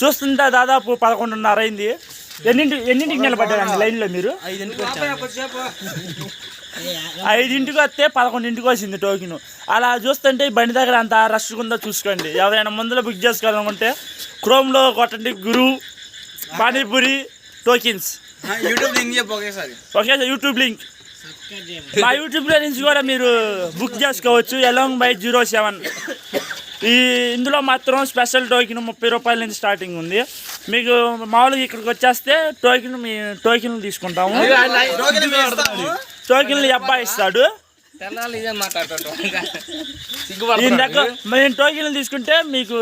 చూస్తుంటే దాదాపు 11:30 అయింది. ఎన్నింటికి నిలబడ్డారండి లైన్లో మీరు? 5ంటికి వస్తే 11ంటికి వచ్చింది టోకెన్. అలా చూస్తుంటే బండి దగ్గర అంత రష్గా ఉందో చూసుకోండి. ఎవరైనా ముందులో బుక్ చేసుకోవాలనుకుంటే క్రోమ్లో కొట్టండి గురు పానీపూరి టోకెన్స్. ఒకేసారి యూట్యూబ్ లింక్ మా యూట్యూబ్లో నుంచి కూడా మీరు బుక్ చేసుకోవచ్చు. along by 07 ఇందులో మాత్రం స్పెషల్ టోకెన్ 30 రూపాయల నుంచి స్టార్టింగ్ ఉంది. మీకు మామూలుగా ఇక్కడికి వచ్చేస్తే టోకెన్లు తీసుకుంటాము. టోకెన్లు అబ్బాయి ఇస్తాడు. మేము టోకెన్లు తీసుకుంటే మీకు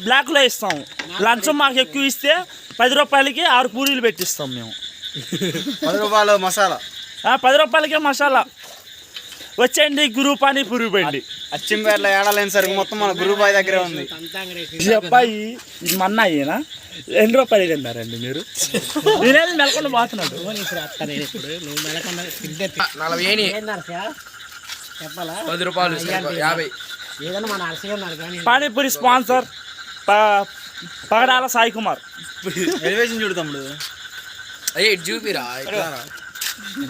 బ్లాక్లో ఇస్తాము. లంచం మాకు ఎక్కువ ఇస్తే 10 రూపాయలకి 6 పూరీలు పెట్టిస్తాం మేము. 10 రూపాయలు మసాలా, 10 రూపాయలకే మసాలా. వచ్చేయండి గురు పానీపూరి బండి. అచ్చింపేటలో ఏడాలేని సరికి మొత్తం మన గురుబాయి దగ్గరే ఉంది. ఈ అబ్బాయి ఇది మన్నాయేనా? 2 రూపాయలు తిన్నారండి మీరు? నేనేది మెలకొండ పోతున్నాడు. పానీపూరి స్పాన్సర్ పగడాల సాయి కుమార్. ఎలివేషన్ చూడు తమ్ముడు.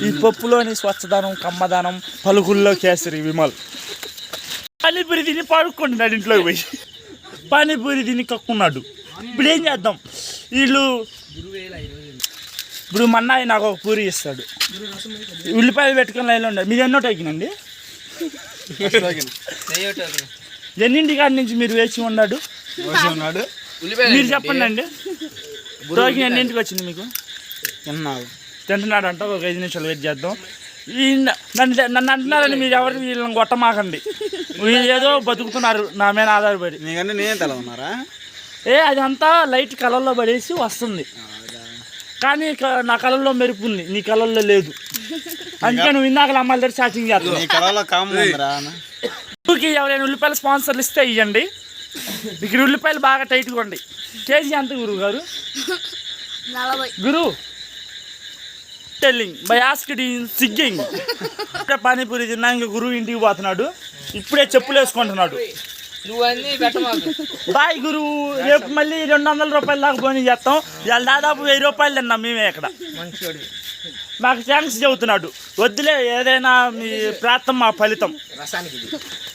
ఈ పప్పులోని స్వచ్ఛదనం, కమ్మదనం, పలుకుల్లో కేసరి విమల్. పానీపూరి తిని పడుకుంటున్నాడు ఇంట్లోకి పోయి. పానీపూరి తిని కక్కున్నాడు. ఇప్పుడు ఏం చేద్దాం? వీళ్ళు ఇప్పుడు మన్నాయి నాకు ఒక పూరి ఇస్తాడు. ఉల్లిపాయలు పెట్టుకుని లైన్లో ఉండాలి. మీరు ఎన్నో టోకెనండి? ఎన్నింటి కాడి నుంచి మీరు వేచి ఉన్నాడు? మీరు చెప్పండి అండి. టోకెన్ ఎన్నింటికి వచ్చింది మీకు? తింటున్నాడు అంట. ఒక 5 నిమిషాలు వెయిట్ చేద్దాం. నన్ను అంటున్నారని మీరు ఎవరు వీళ్ళని కొట్టమాకండి. వీళ్ళు ఏదో బతుకుతున్నారు నా మీద ఆధారపడి. నేనే తల ఉన్నారా? అదంతా లైట్ కలర్లో పడేసి వస్తుంది. కానీ నా కలర్లో మెరుపు ఉంది, నీ కలర్లో లేదు. అందుకే నువ్వు ఇందాక అమ్మాయిల దగ్గర చాటింగ్ చేస్తావు. ఎవరైనా ఉల్లిపాయల స్పాన్సర్లు ఇస్తే ఇవ్వండి. ఇక్కడ ఉల్లిపాయలు బాగా టైట్గా ఉండి. కేజీ ఎంత గురువు గారు? గురు టెల్లింగ్ బై ఆస్కింగ్ సిగ్గింగ్. పానీపూరి తిన్నాక గురువు ఇంటికి పోతున్నాడు. ఇప్పుడే చెప్పులు వేసుకుంటున్నాడు. బాయ్ గురువు. రేపు మళ్ళీ 200 రూపాయల దాకా పోనీ చేస్తాం. ఇవాళ దాదాపు 1000 రూపాయలు తిన్నాం మేమే ఇక్కడ. మాకు థ్యాంక్స్ చెబుతున్నాడు. వద్దులే, ఏదైనా మీ ప్రార్థన మా ఫలితం.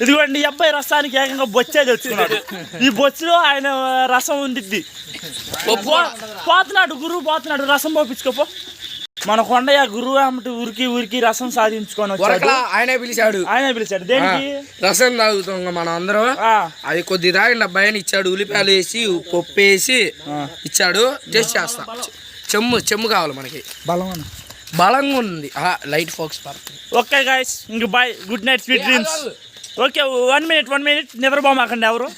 ఇదిగోండి ఈ అబ్బాయి రసానికి ఏకంగా బొచ్చే తెచ్చుకున్నాడు. ఈ బొచ్చులో ఆయన రసం ఉండిద్ది. పోతున్నాడు గురువు పోతున్నాడు. రసం పోపించుకోపో. మన కొండయ్య గురువు అమ్మటి ఊరికి రసం సాధించుకొని ఆయనే పిలిచాడు. దేనికి? రసం తాగుతాం మనం అందరం. అది కొద్ది తాగిన అబ్బాయిని ఇచ్చాడు. ఉల్లిపాయలు వేసి పప్పు వేసి ఇచ్చాడు. టేస్ట్ చేస్తా. చెమ్ము కావాలి మనకి. బలంగా ఉంది. లైట్ ఫోక్స్ పడుతుంది. ఓకే గైస్, ఇంక bye, good night, sweet dreams. Okay, 1 minute నిద్రపోమాకండి ఎవరు.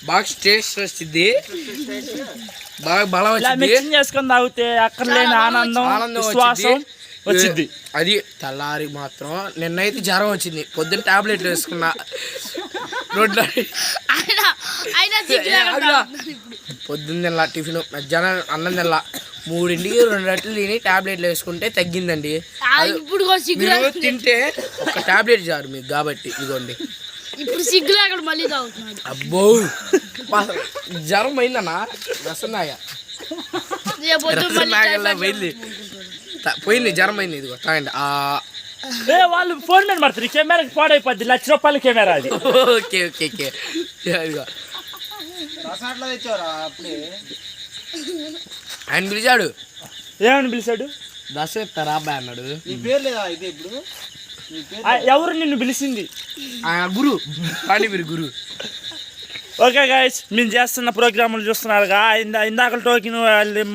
బాగా టేస్ట్ వచ్చింది. బాగా బలం మిక్సింగ్ చేసుకొని తాగితే అక్కర్లేని ఆనందం విశ్వాసం వచ్చింది. అది తెల్లారి మాత్రం నిన్నైతే జ్వరం వచ్చింది. పొద్దున్న టాబ్లెట్లు వేసుకున్నా. పొద్దున్న తినలా టిఫిన్, మధ్యాహ్నం అన్నం తినలా. 3ంటికి 2 రొట్టెలు తిని టాబ్లెట్లు వేసుకుంటే తగ్గిందండి. తింటే ఒక టాబ్లెట్ చారు మీకు కాబట్టి. ఇదిగోండి. అబ్బో జ్వరం పోయిందన్నా. రసనాయ పోయింది, జ్వరం పోయింది. ఇదిగో తాగండి. వాళ్ళు ఫోన్ మీద పడుతుంది. కెమెరాకి పాడైపోద్ది. 1,00,000 రూపాయల కెమెరా అది. ఓకే. ఇదిగో ఆయన పిలిచాడు. ఏమని పిలిచాడు? దశ అబ్బాయి అన్నాడు. ఎవరు నిన్ను పిలిచింది? గురు పానీపూరి గురు. ఓకే గైస్, మేము చేస్తున్న ప్రోగ్రాములు చూస్తున్నారుగా. ఇందాక టోకెన్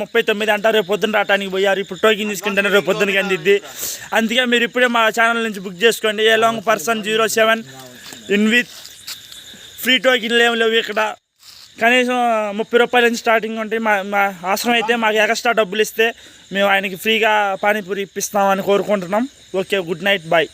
39 అంటారు. రేపు పొద్దున్న రావడానికి పోయారు. ఇప్పుడు టోకెన్ తీసుకుంటేనే రేపు పొద్దున్నకి అందిద్ది. అందుకే మీరు ఇప్పుడే మా ఛానల్ నుంచి బుక్ చేసుకోండి. along person 07 in with free టోకెన్లు ఏమి లేవు ఇక్కడ. కనీసం 30 రూపాయల నుంచి స్టార్టింగ్ ఉంటాయి. మా అవసరం అయితే మాకు ఎక్స్ట్రా డబ్బులు ఇస్తే మేము ఆయనకి ఫ్రీగా పానీపూరి ఇప్పిస్తామని కోరుకుంటున్నాం. Okay, good night, bye.